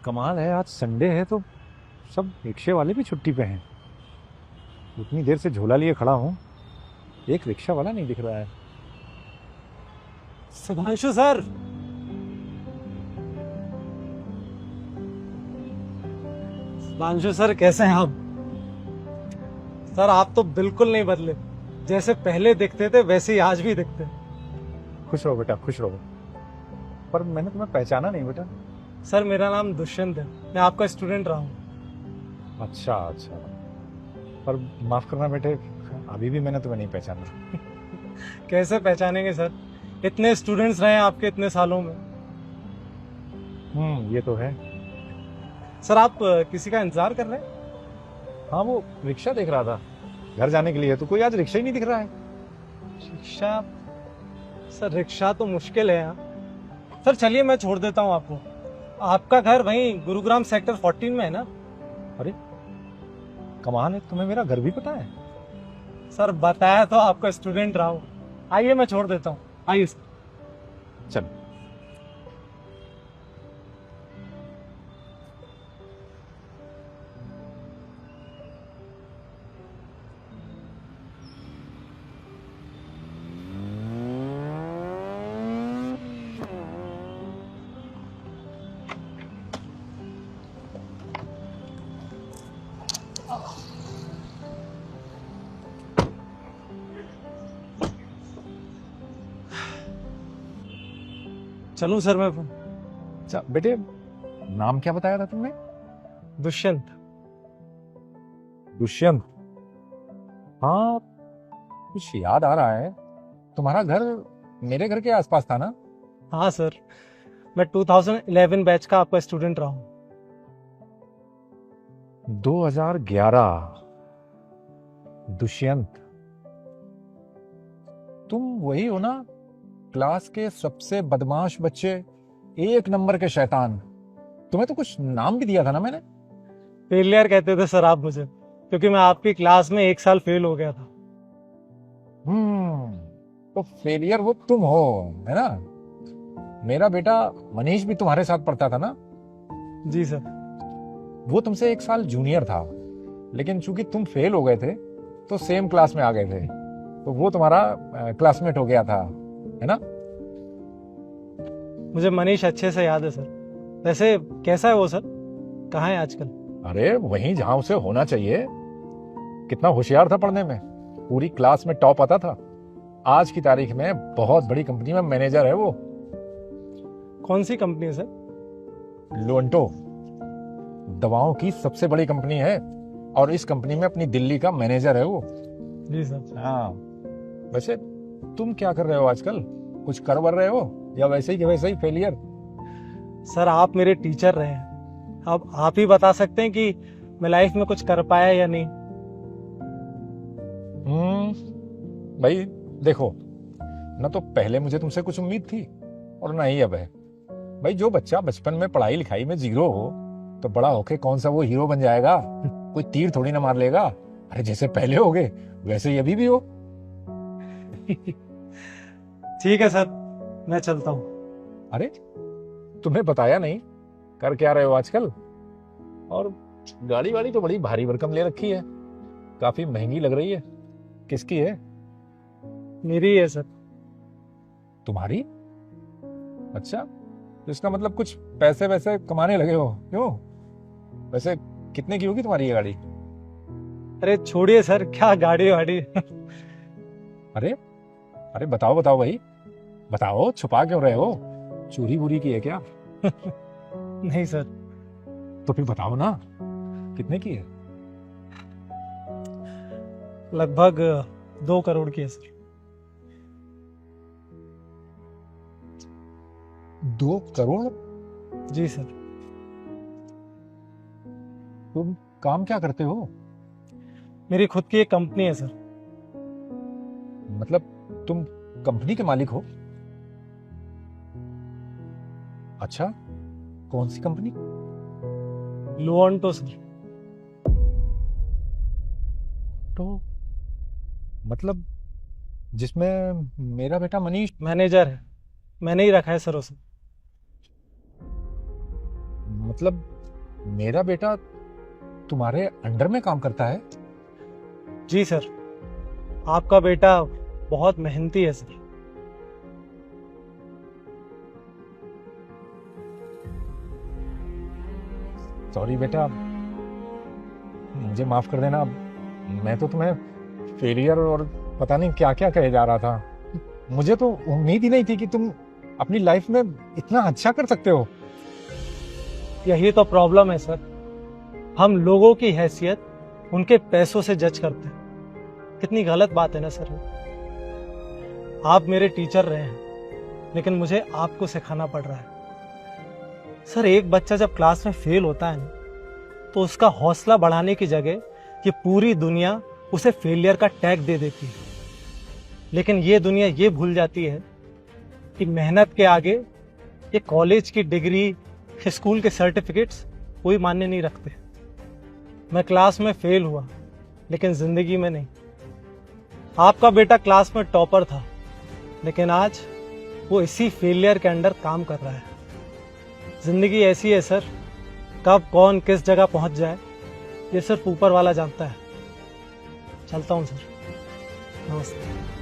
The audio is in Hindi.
कमाल है, आज संडे है तो सब रिक्शे वाले भी छुट्टी पे हैं। उतनी देर से झोला लिए खड़ा हूँ, एक रिक्शा वाला नहीं दिख रहा है। सुधांशु सर। सुधांशु सर कैसे हैं आप? सर आप तो बिल्कुल नहीं बदले, जैसे पहले दिखते थे वैसे ही आज भी दिखते हैं। खुश रहो बेटा, खुश रहो। पर मैंने तुम्हें पहचाना नहीं बेटा। सर मेरा नाम दुष्यंत है, मैं आपका स्टूडेंट रहा हूँ। अच्छा अच्छा, पर माफ करना बेटे, अभी भी मैंने तुम्हें नहीं पहचाना। कैसे पहचानेंगे सर, इतने स्टूडेंट्स रहे हैं आपके इतने सालों में। ये तो है। सर आप किसी का इंतजार कर रहे हैं? हाँ, वो रिक्शा देख रहा था घर जाने के लिए, तो कोई आज रिक्शा ही नहीं दिख रहा है। रिक्शा? सर रिक्शा तो मुश्किल है यहाँ। सर चलिए मैं छोड़ देता हूँ आपको। आपका घर वहीं गुरुग्राम सेक्टर 14 में है ना? अरे कमाल है, तुम्हें मेरा घर भी पता है। सर बताया तो आपका स्टूडेंट रहा हूँ। आइए मैं छोड़ देता हूँ, आइए सर। चल। चलूं सर मैं? अच्छा बेटे, नाम क्या बताया था तुमने? दुष्यंत। दुष्यंत? हाँ, कुछ याद आ रहा है। तुम्हारा घर मेरे घर के आसपास था ना? हाँ सर, मैं 2011 बैच का आपका स्टूडेंट रहा हूँ। 2011? दुष्यंत, तुम वही हो ना, क्लास के सबसे बदमाश बच्चे, एक नंबर के शैतान। तुम्हें तो कुछ नाम भी दिया था ना मैंने। फेलियर कहते थे सर आप मुझे, क्योंकि मैं आपकी क्लास में एक साल फेल हो गया था। तो फेलियर वो तुम हो, है ना? मेरा बेटा मनीष भी तुम्हारे साथ पढ़ता था ना? जी सर। वो तुमसे एक साल जूनियर था, लेकिन चूंकि तुम फेल हो गए थे तो सेम क्लास में आ गए थे, तो वो तुम्हारा क्लासमेट हो गया था, है ना? मुझे मनीष अच्छे से याद है सर। वैसे कैसा है वो सर, कहाँ है आजकल? अरे वहीं जहां उसे होना चाहिए। कितना होशियार था पढ़ने में, पूरी क्लास में टॉप आता था। आज की तारीख में बहुत बड़ी कंपनी में मैनेजर है वो। कौन सी कंपनी है सर? लोंटो दवाओं की सबसे बड़ी कंपनी है, और इस कंपनी में अपनी दिल्ली का मैनेजर है वो। जी सर। हाँ, वैसे तुम क्या कर रहे हो आजकल? कुछ कर वर रहे हो या वैसे ही के वैसे ही फेलियर? सर आप मेरे टीचर रहे हैं, अब आप ही बता सकते हैं कि मैं लाइफ में कुछ कर पाया या नहीं। भाई देखो, ना तो पहले मुझे तुमसे कुछ उम्मीद थी और ना ही अब है। भाई जो बच्चा बचपन में पढ़ाई लिखाई में जीरो हो, तो बड़ा होके कौन सा वो हीरो बन जाएगा? कोई तीर थोड़ी ना मार लेगा। अरे जैसे पहले हो गए वैसे ही अभी भी हो। ठीक है सर, मैं चलता हूँ। अरे तुम्हें बताया नहीं, कर क्या रहे हो आजकल? और गाड़ी वाड़ी तो बड़ी भारी भरकम ले रखी है, काफी महंगी लग रही है। किसकी है? मेरी है सर। तुम्हारी? अच्छा, तो इसका मतलब कुछ पैसे वैसे कमाने लगे हो, क्यों? वैसे कितने की होगी तुम्हारी ये गाड़ी? अरे छोड़िए सर, क्या गाड़ी वाड़ी। अरे अरे बताओ बताओ भाई, बताओ, छुपा क्यों रहे हो? चोरी वोरी की है क्या? नहीं सर। तो फिर बताओ ना, कितने की है? लगभग 2 करोड़ की है सर। 2 करोड़? जी सर। तुम काम क्या करते हो? मेरी खुद की एक कंपनी है सर। मतलब तुम कंपनी के मालिक हो? अच्छा, कौन सी कंपनी? लोन्टो सर। तो मतलब जिसमें मेरा बेटा मनीष? मैनेजर है, मैंने ही रखा है सर उसे। मतलब मेरा बेटा तुम्हारे अंडर में काम करता है? जी सर, आपका बेटा बहुत मेहनती है सर। सॉरी बेटा, मुझे माफ कर देना। मैं तो तुम्हें फेलियर और पता नहीं क्या क्या कहे जा रहा था। मुझे तो उम्मीद ही नहीं थी कि तुम अपनी लाइफ में इतना अच्छा कर सकते हो। यही तो प्रॉब्लम है सर, हम लोगों की हैसियत उनके पैसों से जज करते हैं। कितनी गलत बात है ना सर। आप मेरे टीचर रहे हैं, लेकिन मुझे आपको सिखाना पड़ रहा है। सर, एक बच्चा जब क्लास में फेल होता है ना, तो उसका हौसला बढ़ाने की जगह ये पूरी दुनिया उसे फेलियर का टैग दे देती है। लेकिन ये दुनिया ये भूल जाती है कि मेहनत के आगे ये कॉलेज की डिग्री, स्कूल के सर्टिफिकेट्स कोई मान्य नहीं रखते। मैं क्लास में फेल हुआ, लेकिन जिंदगी में नहीं। आपका बेटा क्लास में टॉपर था, लेकिन आज वो इसी फेलियर के अंडर काम कर रहा है। जिंदगी ऐसी है सर, कब कौन किस जगह पहुंच जाए ये सिर्फ ऊपर वाला जानता है। चलता हूं सर, नमस्ते।